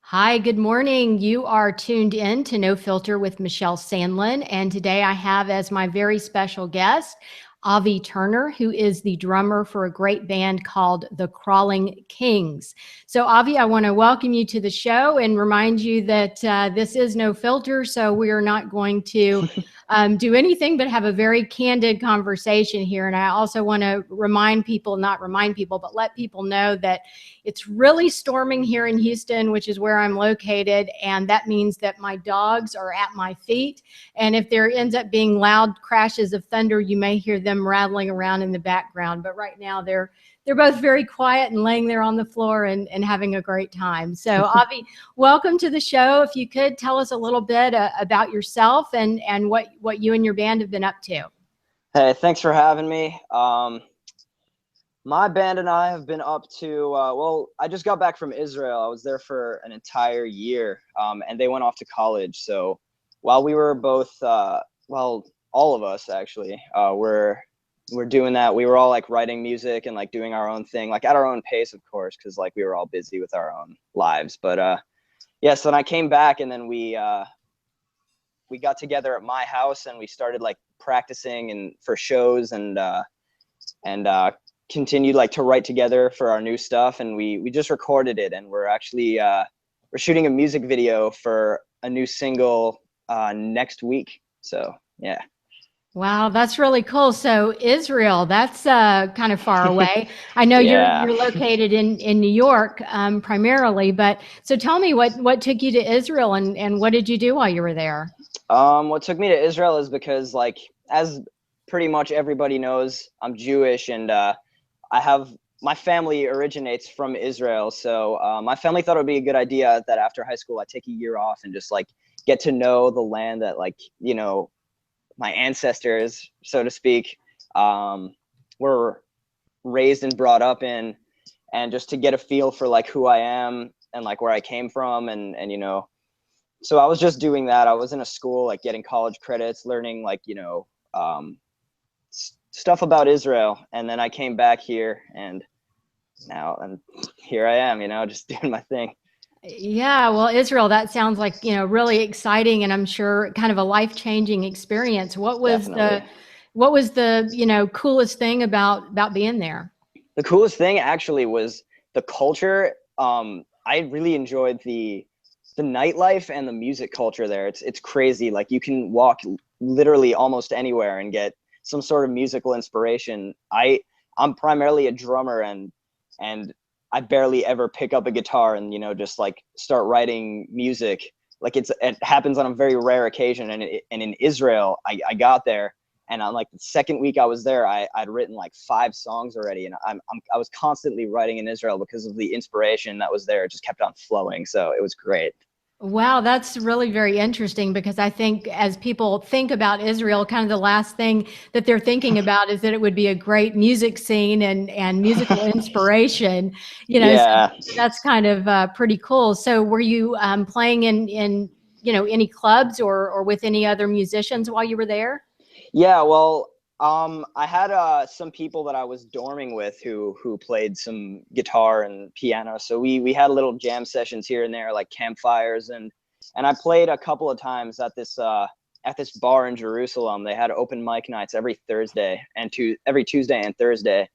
Hi, good morning. You are tuned in to No Filter with Michelle Sandlin. And today I have as my very special guest, Avi Turner, who is the drummer for a great band called the Crawling Kings. So, Avi, I want to welcome you to the show and remind you that this is No Filter. So, we are not going to do anything but have a very candid conversation here. And I also want to not remind people, but let people know that it's really storming here in Houston, which is where I'm located. And that means that my dogs are at my feet. And if there ends up being loud crashes of thunder, you may hear them rattling around in the background. But right now they're both very quiet and laying there on the floor and having a great time. So Avi, welcome to the show. If you could tell us a little bit about yourself and what you and your band have been up to. Hey, thanks for having me. My band and I have been up to, I just got back from Israel. I was there for an entire year, and they went off to college. So while we were both, all of us actually, we're doing that. We were all like writing music and like doing our own thing, like at our own pace, of course, because like we were all busy with our own lives. But yeah, so then I came back and then we got together at my house and we started like practicing and for shows and continued like to write together for our new stuff, and we just recorded it, and we're actually we're shooting a music video for a new single next week. So yeah. Wow, that's really cool. So Israel, that's kind of far away. I know Yeah. you're located in New York primarily, but so tell me what took you to Israel and what did you do while you were there? What took me to Israel is because, like, as pretty much everybody knows, I'm Jewish, and I have my family originates from Israel. So my family thought it would be a good idea that after high school I take a year off and just like get to know the land that, like, you know, my ancestors, so to speak, were raised and brought up in, and just to get a feel for like who I am and like where I came from, and you know, so I was just doing that. I was in a school like getting college credits, learning like, you know, stuff about Israel, and then I came back here, and now and here I am, you know, just doing my thing. Yeah, well, Israel, that sounds like, really exciting and I'm sure kind of a life-changing experience. Definitely. What was the, coolest thing about being there? The coolest thing actually was the culture. I really enjoyed the nightlife and the music culture there. It's crazy. Like, you can walk literally almost anywhere and get some sort of musical inspiration. I'm primarily a drummer, and I barely ever pick up a guitar and, you know, just like start writing music. Like, it happens on a very rare occasion. And in Israel, I got there, and on like the second week I was there, I'd written like 5 songs already, and I was constantly writing in Israel because of the inspiration that was there. It just kept on flowing, so it was great. Wow, that's really very interesting because I think as people think about Israel, kind of the last thing that they're thinking about is that it would be a great music scene and musical inspiration, so Yeah. that's kind of pretty cool. So were you playing in any clubs or with any other musicians while you were there? Yeah, well, I had some people that I was dorming with who played some guitar and piano. So we had little jam sessions here and there, like campfires, and I played a couple of times at this bar in Jerusalem. They had open mic nights every Thursday and every Tuesday and Thursday,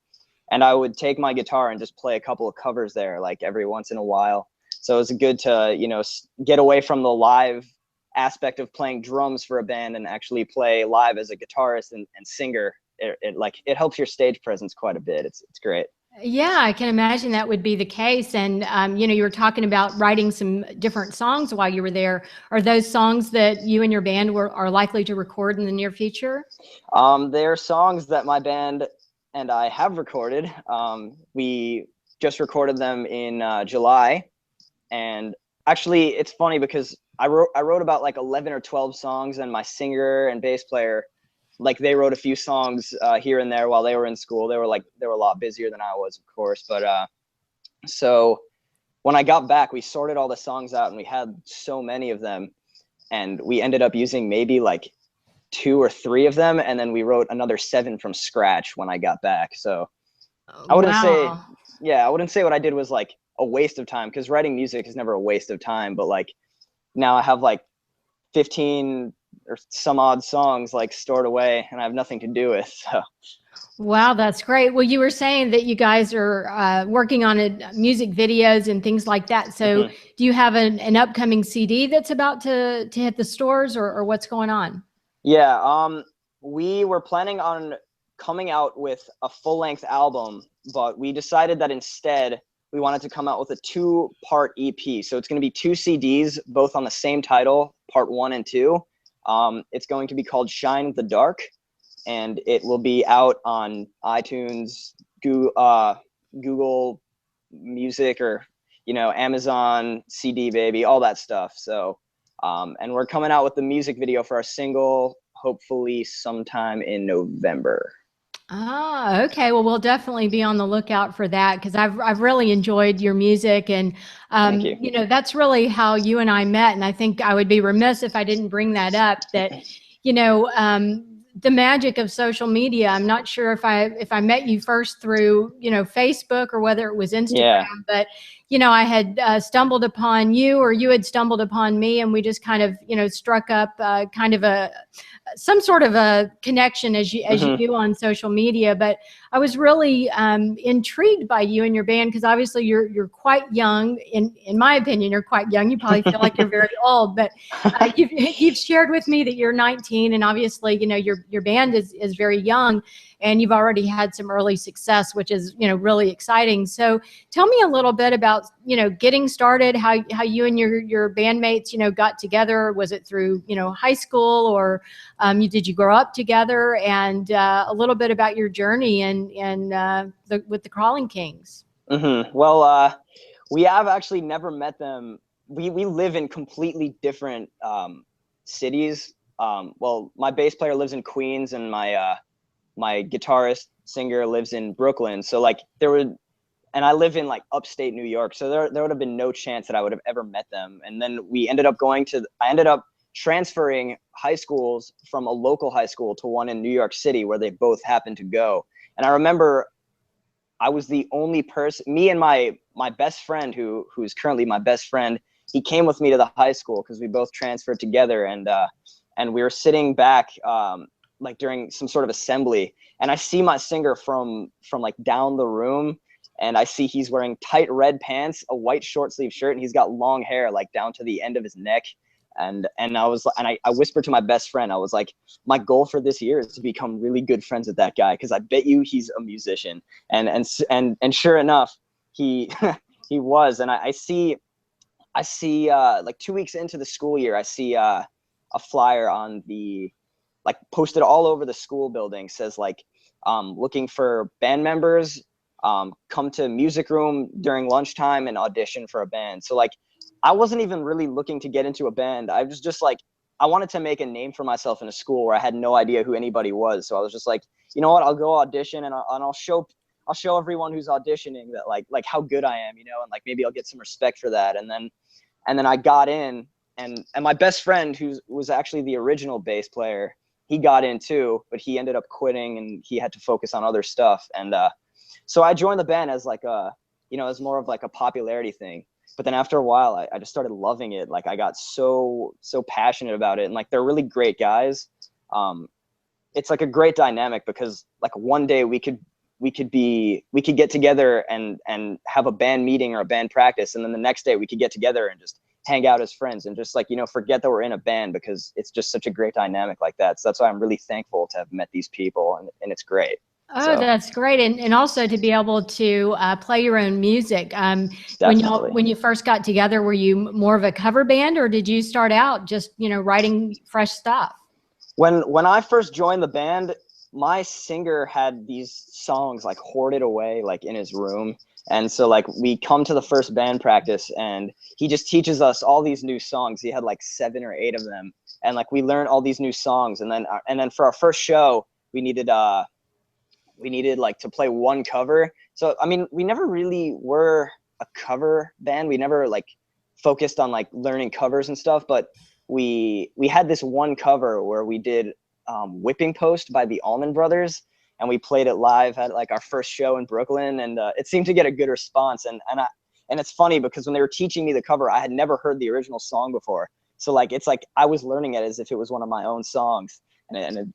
and I would take my guitar and just play a couple of covers there, like every once in a while. So it was good to, you know, get away from the live aspect of playing drums for a band and actually play live as a guitarist and singer. It helps your stage presence quite a bit. It's great. Yeah, I can imagine that would be the case. And, you were talking about writing some different songs while you were there. Are those songs that you and your band are likely to record in the near future? They're songs that my band and I have recorded. We just recorded them in July, and actually it's funny because I wrote about like 11 or 12 songs, and my singer and bass player, like, they wrote a few songs here and there while they were in school. They were a lot busier than I was, of course, but so when I got back, we sorted all the songs out, and we had so many of them, and we ended up using maybe like 2 or 3 of them, and then we wrote another 7 from scratch when I got back. So I wouldn't say Wow. yeah, I wouldn't say what I did was like a waste of time, because writing music is never a waste of time. But like now I have like 15 or some odd songs like stored away, and I have nothing to do with. So Wow, that's great. Well, you were saying that you guys are working on music videos and things like that. So, mhm. do you have an upcoming CD that's about to hit the stores, or what's going on? Yeah, we were planning on coming out with a full-length album, but we decided that instead we wanted to come out with a two-part EP. So it's going to be two CDs, both on the same title, part 1 and 2. It's going to be called Shine in the Dark, and it will be out on iTunes, Google Music, or Amazon CD Baby, all that stuff. So and we're coming out with the music video for our single hopefully sometime in November. Ah, okay. Well, we'll definitely be on the lookout for that because I've really enjoyed your music, and Thank you. that's really how you and I met. And I think I would be remiss if I didn't bring that up. That you know the magic of social media. I'm not sure if I met you first through Facebook or whether it was Yeah. Instagram, but I had stumbled upon you, or you had stumbled upon me, and we just kind of struck up kind of some sort of a connection as you Hmm. do on social media. But I was really intrigued by you and your band because obviously you're quite young. In my opinion, you're quite young. You probably feel like you're very old, but you've shared with me that you're 19, and obviously your band is very young, and you've already had some early success, which is really exciting. So tell me a little bit about getting started, how you and your bandmates got together. Was it through high school, or did you grow up together? And a little bit about your journey and with the Crawling Kings. Well, we have actually never met them. We live in completely different cities. Well, my bass player lives in Queens, and my guitarist singer lives in Brooklyn. So like and I live in like upstate New York, so there would have been no chance that I would have ever met them. And then I ended up transferring high schools from a local high school to one in New York City, where they both happened to go. And I remember I was the only person, me and my best friend, who's currently my best friend. He came with me to the high school because we both transferred together, and we were sitting back like during some sort of assembly, and I see my singer from like down the room, and I see he's wearing tight red pants, a white short sleeve shirt, and he's got long hair like down to the end of his neck. And I whispered to my best friend, I was like, my goal for this year is to become really good friends with that guy, because I bet you he's a musician. And sure enough, he he was. And I see like 2 weeks into the school year, I see a flyer on the, like, posted all over the school building, says like, looking for band members, come to music room during lunchtime and audition for a band. So like, I wasn't even really looking to get into a band. I was just like, I wanted to make a name for myself in a school where I had no idea who anybody was. So I was just like, you know what, I'll go audition, and I'll show everyone who's auditioning that like how good I am, and like maybe I'll get some respect for that. And then I got in, and my best friend, who was actually the original bass player, he got in too, but he ended up quitting, and he had to focus on other stuff. And so I joined the band as like as more of like a popularity thing. But then after a while, I just started loving it. Like, I got so passionate about it, and like, they're really great guys. It's like a great dynamic, because like one day we could get together and have a band meeting or a band practice, and then the next day we could get together and just hang out as friends, and just like forget that we're in a band, because it's just such a great dynamic like that. So that's why I'm really thankful to have met these people, and it's great. Oh, So that's great. And also to be able to play your own music. definitely. When you first got together, were you more of a cover band, or did you start out just, writing fresh stuff? When I first joined the band, my singer had these songs like hoarded away like in his room. And so like, we come to the first band practice, and he just teaches us all these new songs. He had like 7 or 8 of them. And like, we learned all these new songs. And then for our first show, we needed like to play one cover. So I mean, we never really were a cover band. We never like focused on like learning covers and stuff, but we had this one cover where we did Whipping Post by the Allman Brothers. and we played it live at like our first show in Brooklyn, and it seemed to get a good response. And it's funny because when they were teaching me the cover, I had never heard the original song before. So like it's like I was learning it as if it was one of my own songs, and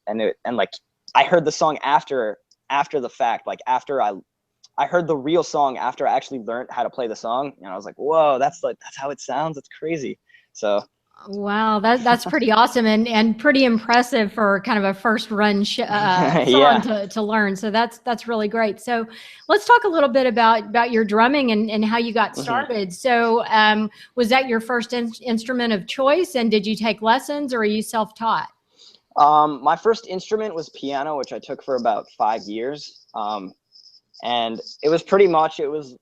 like I heard the song after the fact, like after I heard the real song after I actually learned how to play the song, and I was like, whoa, that's how it sounds. That's crazy. So Wow, that's pretty awesome and pretty impressive for kind of a first run song yeah. to learn. So that's really great. So let's talk a little bit about your drumming and how you got started. So was that your first instrument of choice, and did you take lessons, or are you self-taught? My first instrument was piano, which I took for about 5 years. And it was pretty much, it was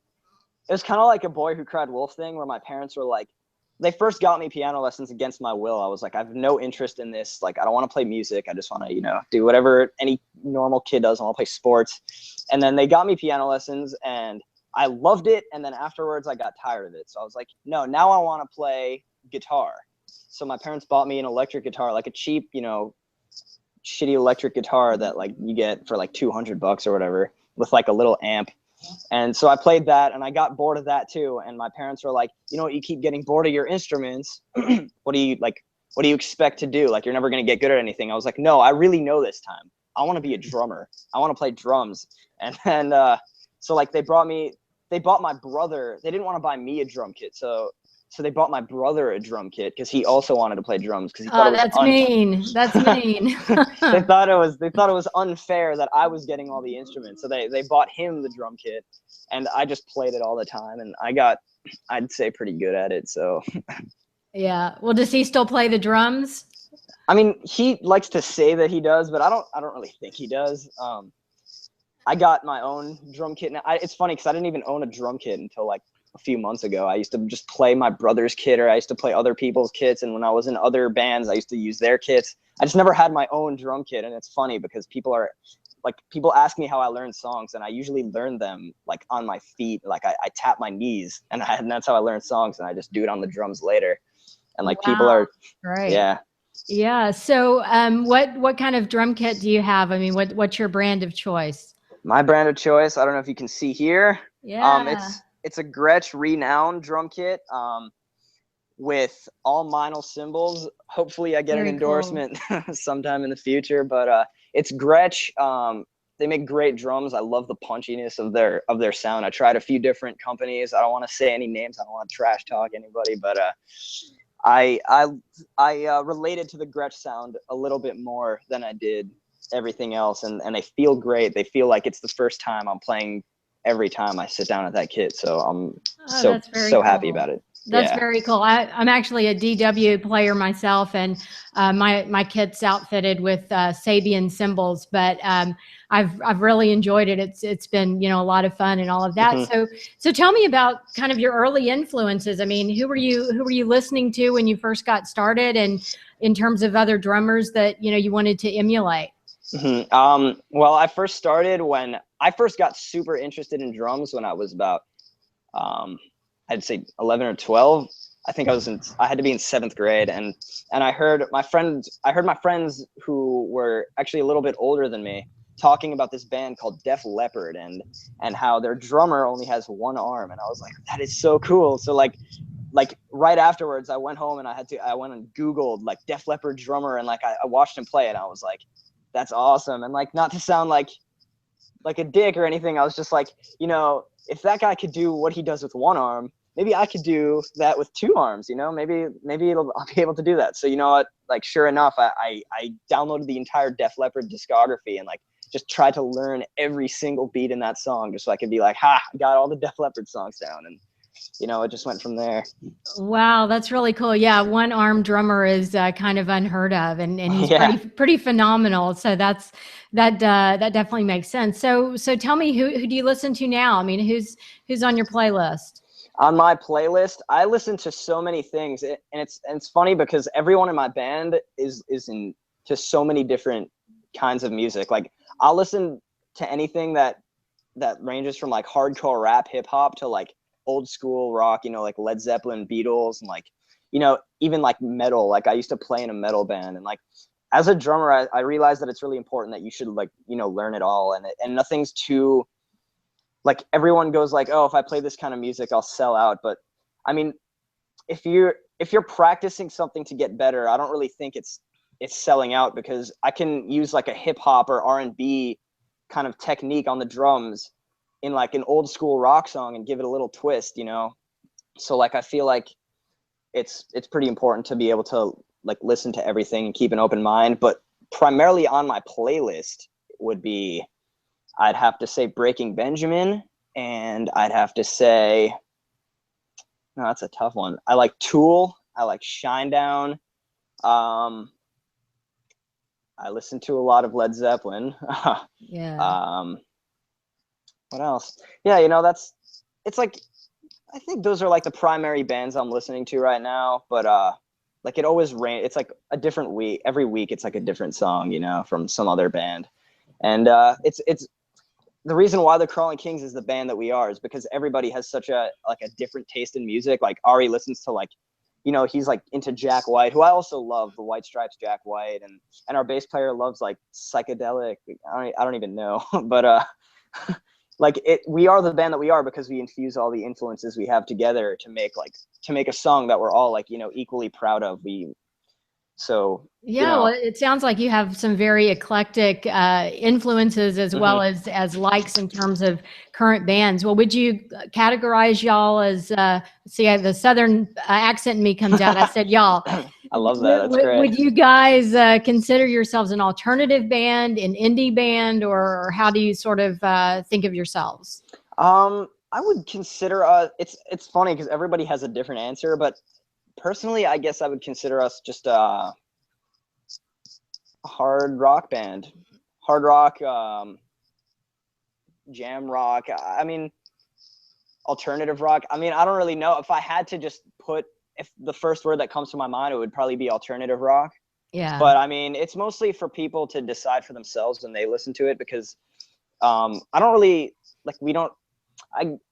kind of like a boy who cried wolf thing, where my parents were like, they first got me piano lessons against my will. I was like, I have no interest in this. Like, I don't want to play music. I just want to, do whatever any normal kid does. I want to play sports. And then they got me piano lessons, and I loved it. And then afterwards I got tired of it. So I was like, no, now I want to play guitar. So my parents bought me an electric guitar, like a cheap, shitty electric guitar that like you get for like $200 or whatever, with like a little amp. And so I played that, and I got bored of that too. And my parents were like, you keep getting bored of your instruments. What do you expect to do? Like, you're never going to get good at anything. I was like, no, I really know this time. I want to be a drummer. I want to play drums. And then, so like they bought my brother, they didn't want to buy me a drum kit. So they bought my brother a drum kit because he also wanted to play drums, because he thought it was That's mean. That's mean. they thought it was unfair that I was getting all the instruments. So they bought him the drum kit, and I just played it all the time, and I'd say pretty good at it. So Yeah. Well, does he still play the drums? I mean, he likes to say that he does, but I don't really think he does. I got my own drum kit. It's funny because I didn't even own a drum kit until like a few months ago. I used to just play my brother's kit, or I used to play other people's kits. And when I was in other bands, I used to use their kits. I just never had my own drum kit. And it's funny because people ask me how I learn songs, and I usually learn them like on my feet. Like I tap my knees, and that's how I learn songs. And I just do it on the drums later. And like people Wow. are, Great. yeah. Yeah. So what kind of drum kit do you have? I mean, what's your brand of choice? My brand of choice, I don't know if you can see here. Yeah. It's a Gretsch Renown drum kit. With all vinyl cymbals. Hopefully I get an Very cool. endorsement sometime in the future, but it's Gretsch. They make great drums. I love the punchiness of their sound. I tried a few different companies. I don't want to say any names. I don't want to trash talk anybody, but I related to the Gretsch sound a little bit more than I did everything else, and they feel great. They feel like it's the first time I'm playing every time I sit down at that kit. So I'm so happy about it. That's Yeah. very cool. I'm actually a DW player myself, and my kit's outfitted with Sabian cymbals. But I've really enjoyed it. It's been a lot of fun and all of that. So tell me about kind of your early influences. I mean, who were you listening to when you first got started, and in terms of other drummers that you wanted to emulate? Well, I first started when I first got super interested in drums when I was about I'd say 11 or 12. I think I had to be in 7th grade, and I heard my friends who were actually a little bit older than me talking about this band called Def Leppard, and how their drummer only has one arm, and I was like, that is so cool. So like right afterwards I went home and I went and Googled like Def Leppard drummer, and like I watched him play, and I was like, that's awesome. And like, not to sound like a dick or anything, I was just like, if that guy could do what he does with one arm, maybe I could do that with 2 arms, maybe I'll be able to do that. So you know what, like, sure enough, I downloaded the entire Def Leppard discography and like just tried to learn every single beat in that song, just so I could be like, I got all the Def Leppard songs down. And it just went from there. Wow, that's really cool. Yeah, one arm drummer is kind of unheard of, and he's Yeah. pretty phenomenal. So that definitely makes sense. So tell me, who do you listen to now? I mean, who's on your playlist? On my playlist, I listen to so many things, and it's funny because everyone in my band is into so many different kinds of music. Like, I'll listen to anything that ranges from like hardcore rap, hip hop to like old school rock, like Led Zeppelin, Beatles, and like, even like metal. Like, I used to play in a metal band, and like as a drummer, I realize that it's really important that you should like, you know, learn it all, and nothing's too, like everyone goes like, oh, if I play this kind of music, I'll sell out. But I mean, if you're practicing something to get better, I don't really think it's selling out, because I can use like a hip hop or R&B kind of technique on the drums in like an old school rock song and give it a little twist, you know? So like, I feel like it's pretty important to be able to like listen to everything and keep an open mind. But primarily on my playlist would be, I'd have to say Breaking Benjamin, and I'd have to say, no, that's a tough one. I like Tool. I like Shinedown. I listen to a lot of Led Zeppelin. Yeah. What else? Yeah, you know, it's like, I think those are like the primary bands I'm listening to right now. But like it always it's like a different week. Every week it's like a different song, you know, from some other band. And it's the reason why the Crawling Kings is the band that we are is because everybody has such a different taste in music. Like Ari listens to like, you know, he's like into Jack White, who I also love, the White Stripes Jack White, and our bass player loves like psychedelic. I don't even know, but like we are the band that we are because we infuse all the influences we have together to make a song that we're all like, you know, equally proud of. So you Yeah, well, know, it sounds like you have some very eclectic influences as well mhm. as likes in terms of current bands. Well, would you categorize y'all as see the southern accent in me comes out? I said y'all. I love that. That's great. Would you guys consider yourselves an alternative band, an indie band, or how do you sort of think of yourselves? I would consider it's funny because everybody has a different answer, but personally, I guess I would consider us just a hard rock band. Hard rock, jam rock. I mean, alternative rock. I mean, I don't really know. If I had to just put, if the first word that comes to my mind, it would probably be alternative rock. Yeah. But I mean, it's mostly for people to decide for themselves when they listen to it, because I don't really like, we don't,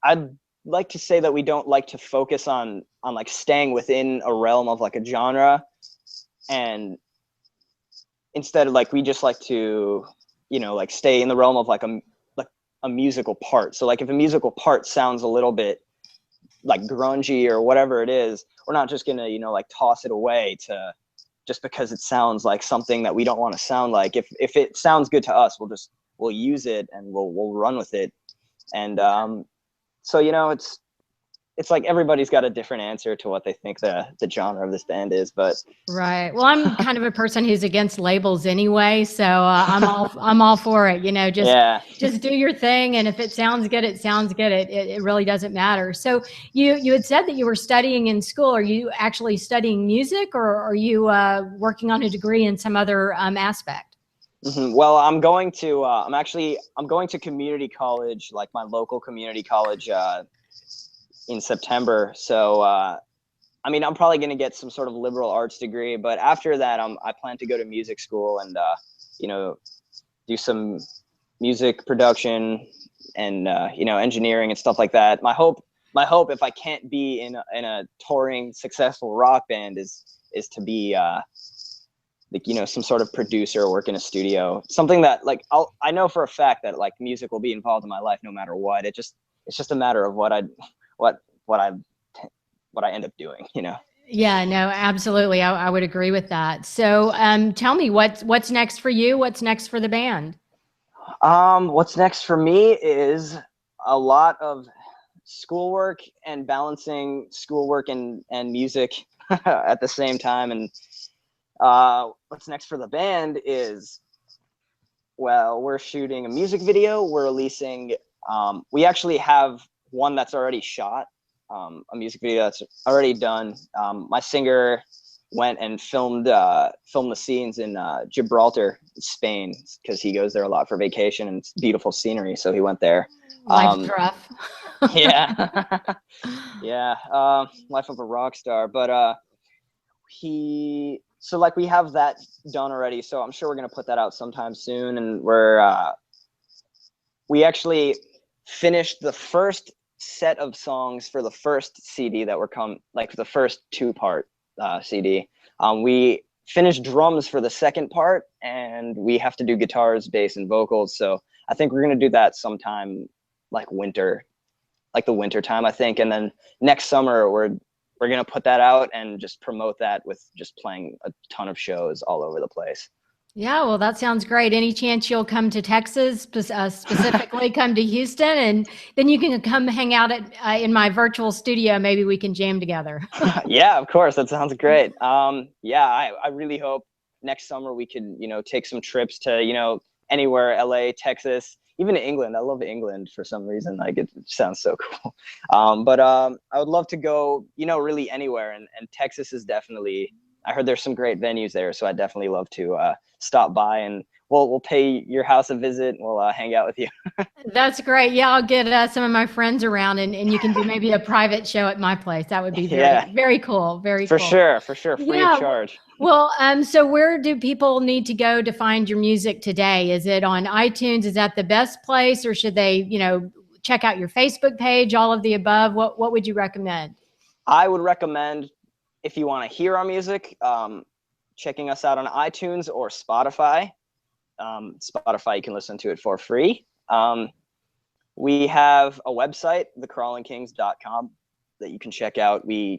I'd like to say that we don't like to focus on like staying within a realm of like a genre, and instead of like, we just like to, you know, like stay in the realm of like a musical part. So like if a musical part sounds a little bit like grungy or whatever it is, we're not just gonna, you know, like toss it away to just because it sounds like something that we don't want to sound like. If it sounds good to us, we'll use it and we'll run with it. And so, you know, it's like everybody's got a different answer to what they think the genre of this band is, but Right. Well, I'm kind of a person who's against labels anyway, so I'm all for it. You know, just yeah. just do your thing, and if it sounds good, it sounds good. It really doesn't matter. So you had said that you were studying in school. Are you actually studying music, or are you working on a degree in some other aspect? Well, I'm going to I'm going to community college, like my local community college, in September. So I mean, I'm probably going to get some sort of liberal arts degree, but after that, I plan to go to music school and you know, do some music production and you know, engineering and stuff like that. My hope, if I can't be in a touring successful rock band, is to be like, you know, some sort of producer or work in a studio, something that like I know for a fact that like music will be involved in my life no matter what. It's just a matter of what what I what I end up doing, you know. Yeah, no, absolutely. I would agree with that. So, tell me what's next for you? What's next for the band? What's next for me is a lot of schoolwork and balancing schoolwork and music at the same time. And what's next for the band is, well, we're shooting a music video. We're releasing, we actually have one that's already shot, a music video that's already done. My singer went and filmed the scenes in Gibraltar, Spain, because he goes there a lot for vacation and it's beautiful scenery. So he went there. Life's rough. Yeah, yeah, life of a rock star. But so like we have that done already. So I'm sure we're gonna put that out sometime soon. And we actually finished the first set of songs for the first CD that were like the first two-part CD. We finish drums for the second part, and we have to do guitars, bass, and vocals. So I think we're gonna do that sometime like the winter time, I think. And then next summer we're gonna put that out and just promote that with just playing a ton of shows all over the place. Yeah, well, that sounds great. Any chance you'll come to Texas, specifically come to Houston, and then you can come hang out at in my virtual studio. Maybe we can jam together. Yeah, of course. That sounds great. Yeah, I really hope next summer we could, take some trips to, anywhere, LA, Texas, even England. I love England for some reason. Like it sounds so cool. But I would love to go, really anywhere. And Texas is definitely, I heard there's some great venues there. So I'd definitely love to stop by, and we'll pay your house a visit. We'll hang out with you. That's great. Yeah, I'll get some of my friends around, and you can do maybe a private show at my place. That would be Yeah, very cool. Very for cool. sure. Free of Yeah. charge. Well, so where do people need to go to find your music today? Is it on iTunes? Is that the best place, or should they, check out your Facebook page? All of the above. What would you recommend? I would recommend, if you want to hear our music, checking us out on iTunes or Spotify. Spotify, you can listen to it for free. We have a website, thecrawlingkings.com, that you can check out. You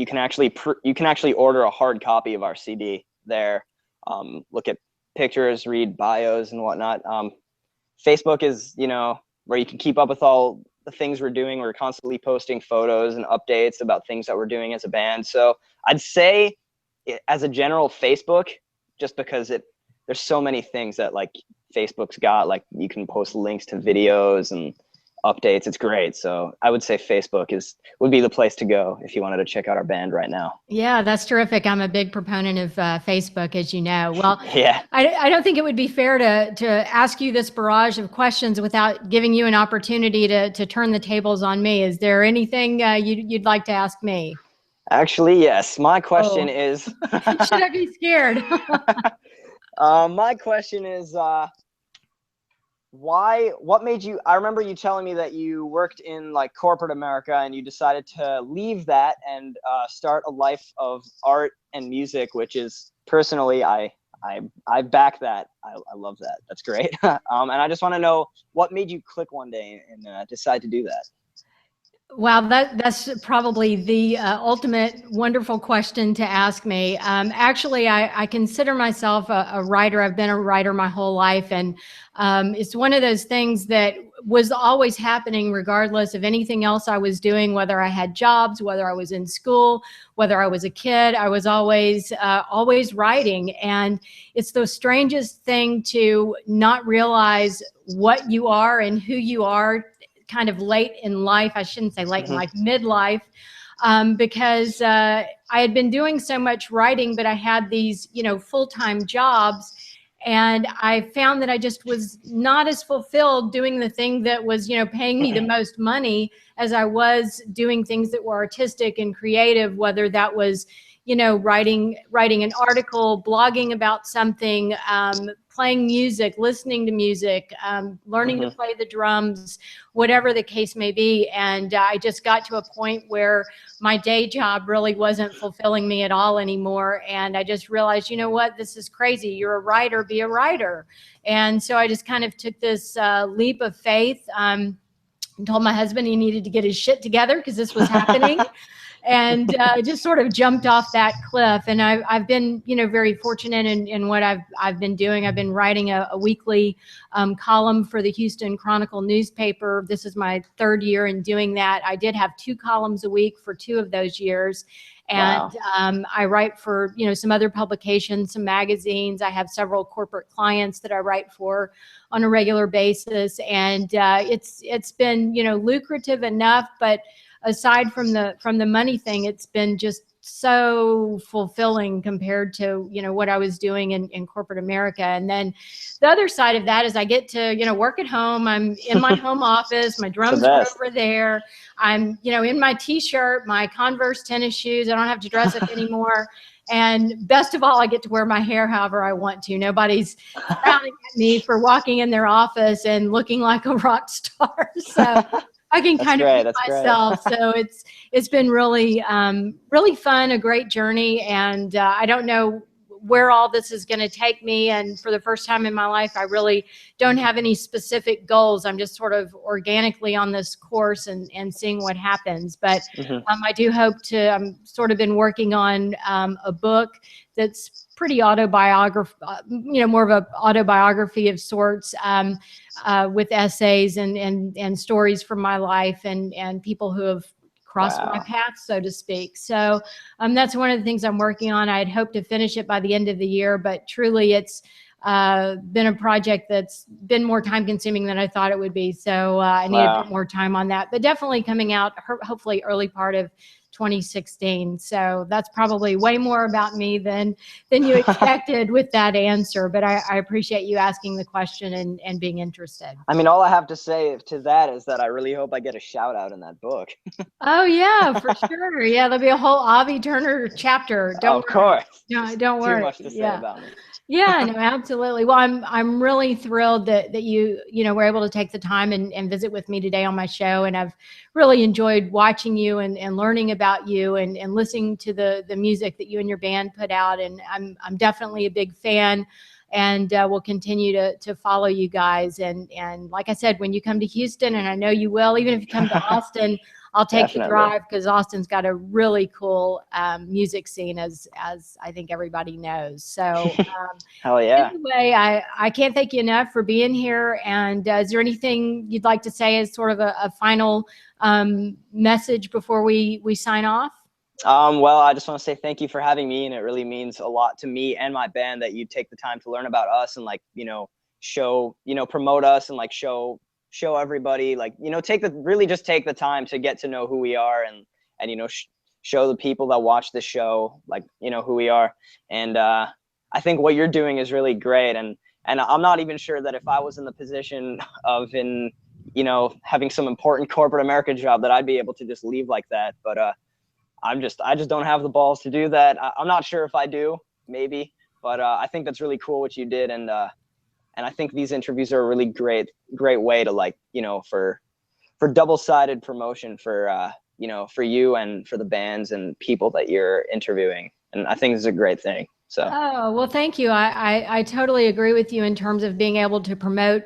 can actually order a hard copy of our CD there. Look at pictures, read bios and whatnot. Facebook is, where you can keep up with all the things we're doing. We're constantly posting photos and updates about things that we're doing as a band. So I'd say, as a general, Facebook, just because there's so many things that like Facebook's got, like you can post links to videos and updates. It's great. So I would say Facebook would be the place to go if you wanted to check out our band right now. Yeah, that's terrific. I'm a big proponent of Facebook, as you know. Well, Yeah. I don't think it would be fair to ask you this barrage of questions without giving you an opportunity to turn the tables on me. Is there anything you'd like to ask me? Actually, yes. My question is, should I be scared? my question is, what made you, I remember you telling me that you worked in like corporate America and you decided to leave that and start a life of art and music, which is, personally, I back that. I love that. That's great. And I just want to know what made you click one day and decide to do that. Wow, that's probably the ultimate wonderful question to ask me. Actually, I consider myself a writer. I've been a writer my whole life, and it's one of those things that was always happening regardless of anything else I was doing, whether I had jobs, whether I was in school, whether I was a kid. I was always writing, and it's the strangest thing to not realize what you are and who you are kind of late in life. I shouldn't say late in life, midlife, because I had been doing so much writing, but I had these, full-time jobs. And I found that I just was not as fulfilled doing the thing that was, paying me the most money as I was doing things that were artistic and creative, whether that was, writing an article, blogging about something, playing music, listening to music, learning to play the drums, whatever the case may be. And I just got to a point where my day job really wasn't fulfilling me at all anymore. And I just realized, you know what, this is crazy. You're a writer, be a writer. And so I just kind of took this leap of faith. And told my husband he needed to get his shit together because this was happening. And just sort of jumped off that cliff. And I've been, very fortunate in what I've been doing. I've been writing a weekly column for the Houston Chronicle newspaper. This is my third year in doing that. I did have 2 columns a week for 2 of those years. And wow. I write for, some other publications, some magazines. I have several corporate clients that I write for on a regular basis. And it's been, lucrative enough, but aside from the money thing, it's been just so fulfilling compared to, what I was doing in corporate America. And then the other side of that is I get to, work at home. I'm in my home office. My drums are over there. I'm, in my t-shirt, my Converse tennis shoes. I don't have to dress up anymore. And best of all, I get to wear my hair however I want to. Nobody's frowning at me for walking in their office and looking like a rock star. So I can That's kind of great. be That's great. myself. So it's been really really fun, a great journey, and I don't know where all this is going to take me. And for the first time in my life, I really don't have any specific goals. I'm just sort of organically on this course and seeing what happens. But Hmm. I do hope to. I'm sort of been working on a book that's pretty autobiography, more of a autobiography of sorts. With essays and stories from my life and people who have crossed my Wow. path, so to speak. So that's one of the things I'm working on. I had hoped to finish it by the end of the year, but truly it's been a project that's been more time consuming than I thought it would be. So I need a Wow. bit more time on that, but definitely coming out hopefully early part of 2016. So that's probably way more about me than you expected with that answer. But I appreciate you asking the question and being interested. I mean, all I have to say to that is that I really hope I get a shout out in that book. Oh yeah, for sure. Yeah, there'll be a whole Avi Turner chapter. Don't Of worry. course. No, don't Too worry. much to say Yeah. about me. Yeah, no, absolutely. Well, I'm really thrilled that you were able to take the time and visit with me today on my show. And I've really enjoyed watching you and learning about you and listening to the music that you and your band put out. And I'm definitely a big fan and will continue to follow you guys. And like I said, when you come to Houston, and I know you will, even if you come to Austin, I'll take the Definitely. drive because Austin's got a really cool music scene, as I think everybody knows. So Hell yeah. anyway, I can't thank you enough for being here. And is there anything you'd like to say as sort of a final message before we sign off? Well, I just want to say thank you for having me, and it really means a lot to me and my band that you take the time to learn about us and like, show, promote us and like show everybody, like, really just take the time to get to know who we are and show the people that watch the show, like, who we are. And I think what you're doing is really great. And I'm not even sure that if I was in the position of having some important corporate America job that I'd be able to just leave like that. But I just don't have the balls to do that. I'm not sure if I do, maybe, but I think that's really cool what you did, and I think these interviews are a really great way to, like, for double-sided promotion for for you and for the bands and people that you're interviewing, and I think this is a great thing. So. Oh, well, thank you. I totally agree with you in terms of being able to promote,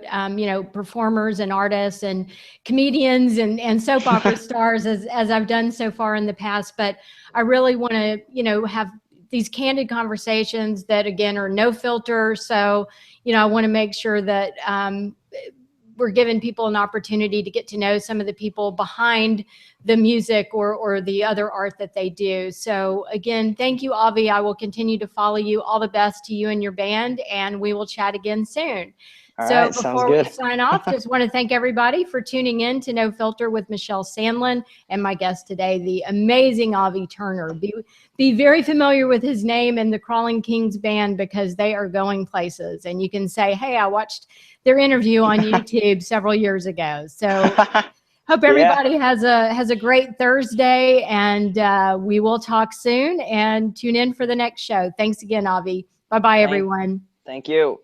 performers and artists and comedians and soap opera stars as I've done so far in the past. But I really want to, have these candid conversations that, again, are no filter. So, I want to make sure that we're giving people an opportunity to get to know some of the people behind the music or the other art that they do. So again, thank you, Avi. I will continue to follow you. All the best to you and your band, and we will chat again soon. All So right, sounds before we good. sign off, just want to thank everybody for tuning in to No Filter with Michelle Sandlin and my guest today, the amazing Avi Turner. Be very familiar with his name and the Crawling Kings band because they are going places. And you can say, hey, I watched their interview on YouTube several years ago. So hope everybody has a great Thursday, and we will talk soon, and tune in for the next show. Thanks again, Avi. Bye-bye, everyone. Thank you.